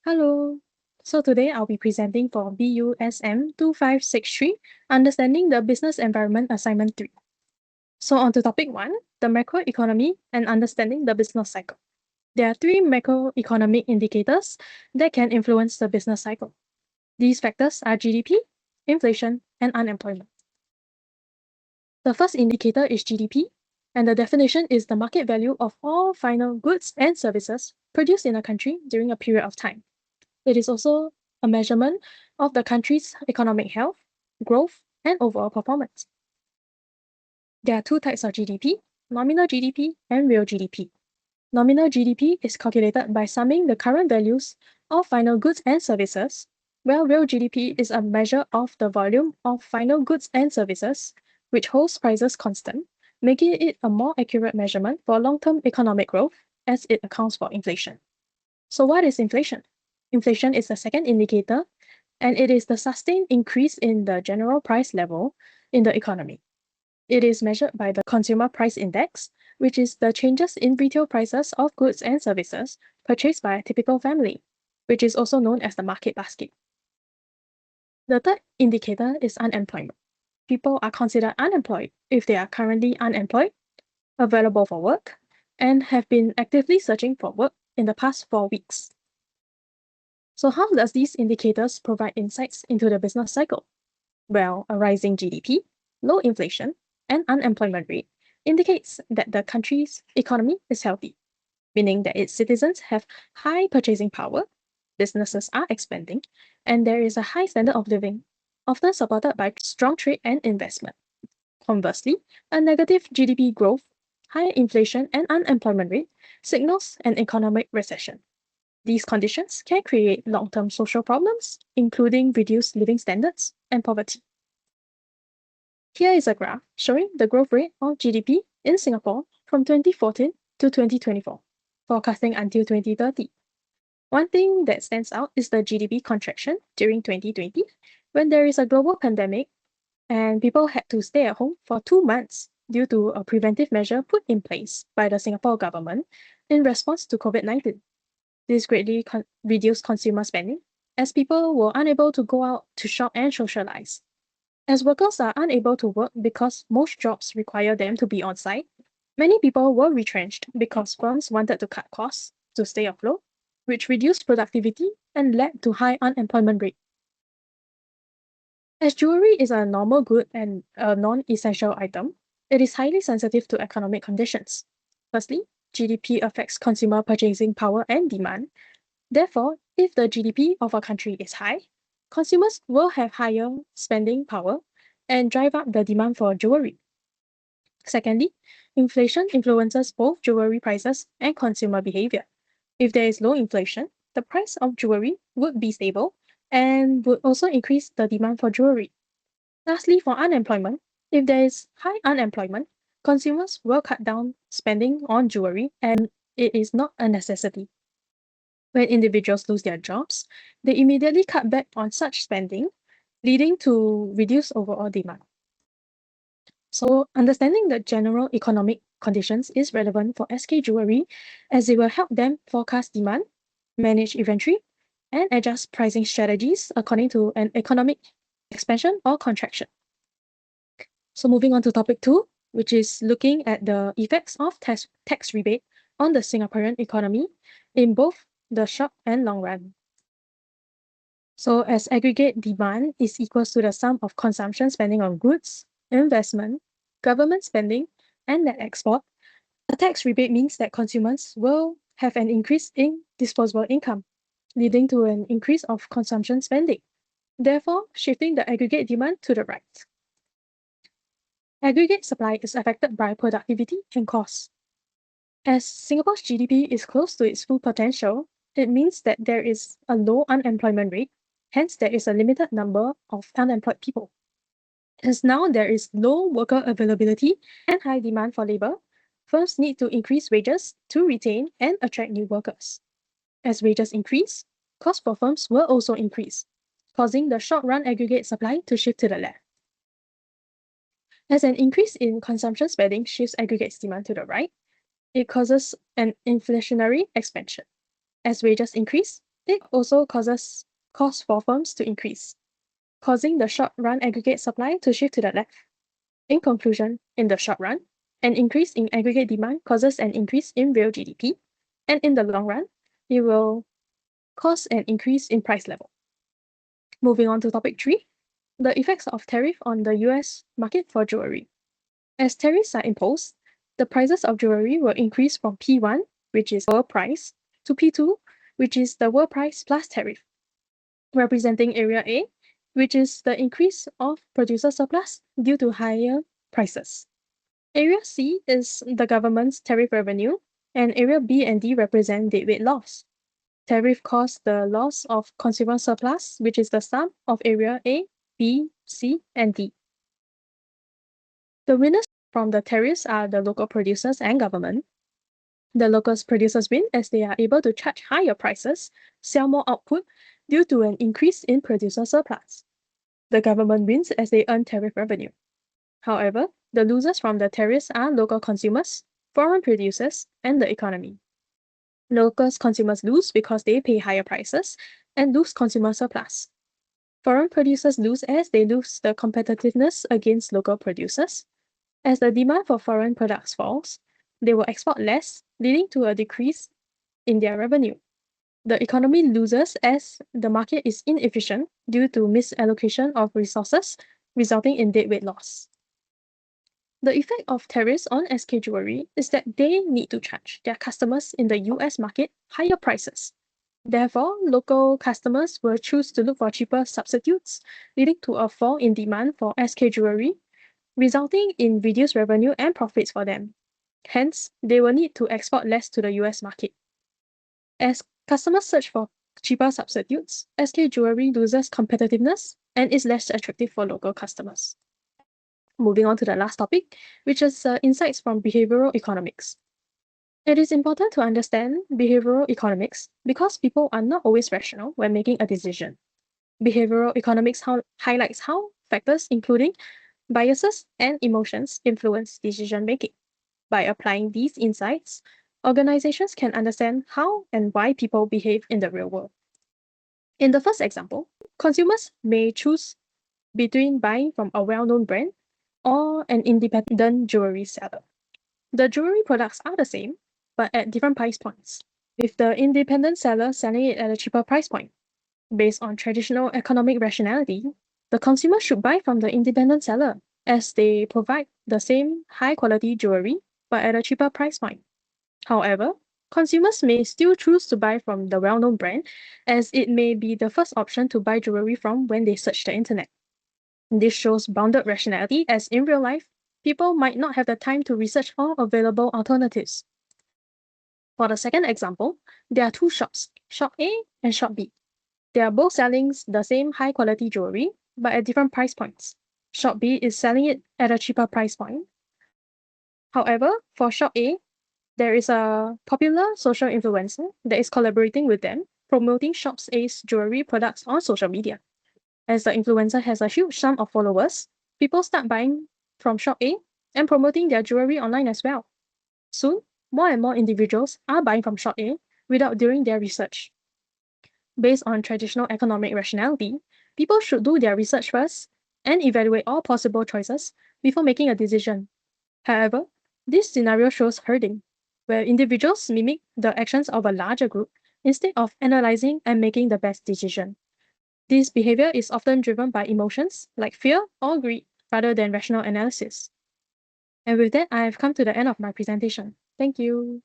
Hello. So today I'll be presenting for BUSM 2563, Understanding the Business Environment Assignment 3. So on to topic 1, the macroeconomy and understanding the business cycle. There are three macroeconomic indicators that can influence the business cycle. These factors are GDP, inflation, and unemployment. The first indicator is GDP, and the definition is the market value of all final goods and services produced in a country during a period of time. It is also a measurement of the country's economic health, growth, and overall performance. There are two types of GDP, nominal GDP and real GDP. Nominal GDP is calculated by summing the current values of final goods and services, while real GDP is a measure of the volume of final goods and services, which holds prices constant, making it a more accurate measurement for long-term economic growth as it accounts for inflation. So what is inflation? Inflation is the second indicator, and it is the sustained increase in the general price level in the economy. It is measured by the Consumer Price Index, which is the changes in retail prices of goods and services purchased by a typical family, which is also known as the market basket. The third indicator is unemployment. People are considered unemployed if they are currently unemployed, available for work, and have been actively searching for work in the past 4 weeks. So how does these indicators provide insights into the business cycle? Well, a rising GDP, low inflation, and unemployment rate indicates that the country's economy is healthy, meaning that its citizens have high purchasing power, businesses are expanding, and there is a high standard of living, often supported by strong trade and investment. Conversely, a negative GDP growth, high inflation, and unemployment rate signals an economic recession. These conditions can create long-term social problems, including reduced living standards and poverty. Here is a graph showing the growth rate of GDP in Singapore from 2014 to 2024, forecasting until 2030. One thing that stands out is the GDP contraction during 2020, when there is a global pandemic and people had to stay at home for 2 months due to a preventive measure put in place by the Singapore government in response to COVID-19. This greatly reduced consumer spending, as people were unable to go out to shop and socialize. As workers are unable to work because most jobs require them to be on site, many people were retrenched because firms wanted to cut costs to stay afloat, which reduced productivity and led to high unemployment rate. As jewelry is a normal good and a non-essential item, it is highly sensitive to economic conditions. Firstly, GDP affects consumer purchasing power and demand. Therefore, if the GDP of a country is high, consumers will have higher spending power and drive up the demand for jewelry. Secondly, inflation influences both jewelry prices and consumer behavior. If there is low inflation, the price of jewelry would be stable and would also increase the demand for jewelry. Lastly, for unemployment, if there is high unemployment, consumers will cut down spending on jewelry and it is not a necessity. When individuals lose their jobs, they immediately cut back on such spending, leading to reduced overall demand. So, understanding the general economic conditions is relevant for SK Jewelry as it will help them forecast demand, manage inventory, and adjust pricing strategies according to an economic expansion or contraction. So, moving on to topic 2, which is looking at the effects of tax rebate on the Singaporean economy in both the short and long run. So as aggregate demand is equals to the sum of consumption spending on goods, investment, government spending, and net export, a tax rebate means that consumers will have an increase in disposable income, leading to an increase of consumption spending, therefore shifting the aggregate demand to the right. Aggregate supply is affected by productivity and costs. As Singapore's GDP is close to its full potential, it means that there is a low unemployment rate. Hence, there is a limited number of unemployed people. As now there is low worker availability and high demand for labor, firms need to increase wages to retain and attract new workers. As wages increase, costs for firms will also increase, causing the short-run aggregate supply to shift to the left. As an increase in consumption spending shifts aggregate demand to the right, it causes an inflationary expansion. As wages increase, It also causes costs for firms to increase, causing the short-run aggregate supply to shift to the left. In conclusion, in the short run, an increase in aggregate demand causes an increase in real GDP, and in the long run, it will cause an increase in price level. Moving on to topic 3, the effects of tariff on the US market for jewelry. As tariffs are imposed, the prices of jewelry will increase from P1, which is world price, to P2, which is the world price plus tariff, representing area A, which is the increase of producer surplus due to higher prices. Area C is the government's tariff revenue, and area B and D represent deadweight loss. Tariff causes the loss of consumer surplus, which is the sum of area A, B, C, and D. The winners from the tariffs are the local producers and government. The local producers win as they are able to charge higher prices, sell more output due to an increase in producer surplus. The government wins as they earn tariff revenue. However, the losers from the tariffs are local consumers, foreign producers, and the economy. Local consumers lose because they pay higher prices and lose consumer surplus. Foreign producers lose as they lose the competitiveness against local producers. As the demand for foreign products falls, they will export less, leading to a decrease in their revenue. The economy loses as the market is inefficient due to misallocation of resources, resulting in deadweight loss. The effect of tariffs on SK Jewelry is that they need to charge their customers in the US market higher prices. Therefore, local customers will choose to look for cheaper substitutes, leading to a fall in demand for SK Jewelry, resulting in reduced revenue and profits for them. Hence, they will need to export less to the US market. As customers search for cheaper substitutes, SK Jewelry loses competitiveness and is less attractive for local customers. Moving on to the last topic, which is insights from behavioral economics. It is important to understand behavioral economics because people are not always rational when making a decision. Behavioral economics highlights how factors including biases and emotions influence decision making. By applying these insights, organizations can understand how and why people behave in the real world. In the first example, consumers may choose between buying from a well-known brand or an independent jewelry seller. The jewelry products are the same, but at different price points, with the independent seller selling it at a cheaper price point. Based on traditional economic rationality, the consumer should buy from the independent seller as they provide the same high-quality jewelry but at a cheaper price point. However, consumers may still choose to buy from the well-known brand as it may be the first option to buy jewelry from when they search the internet. This shows bounded rationality as in real life, people might not have the time to research all available alternatives. For the second example, there are two shops, Shop A and Shop B. They are both selling the same high-quality jewelry, but at different price points. Shop B is selling it at a cheaper price point. However, for Shop A, there is a popular social influencer that is collaborating with them, promoting Shop A's jewelry products on social media. As the influencer has a huge sum of followers, people start buying from Shop A and promoting their jewelry online as well. Soon, more and more individuals are buying from Shop A without doing their research. Based on traditional economic rationality, people should do their research first and evaluate all possible choices before making a decision. However, this scenario shows herding, where individuals mimic the actions of a larger group instead of analyzing and making the best decision. This behavior is often driven by emotions like fear or greed rather than rational analysis. And with that, I have come to the end of my presentation. Thank you.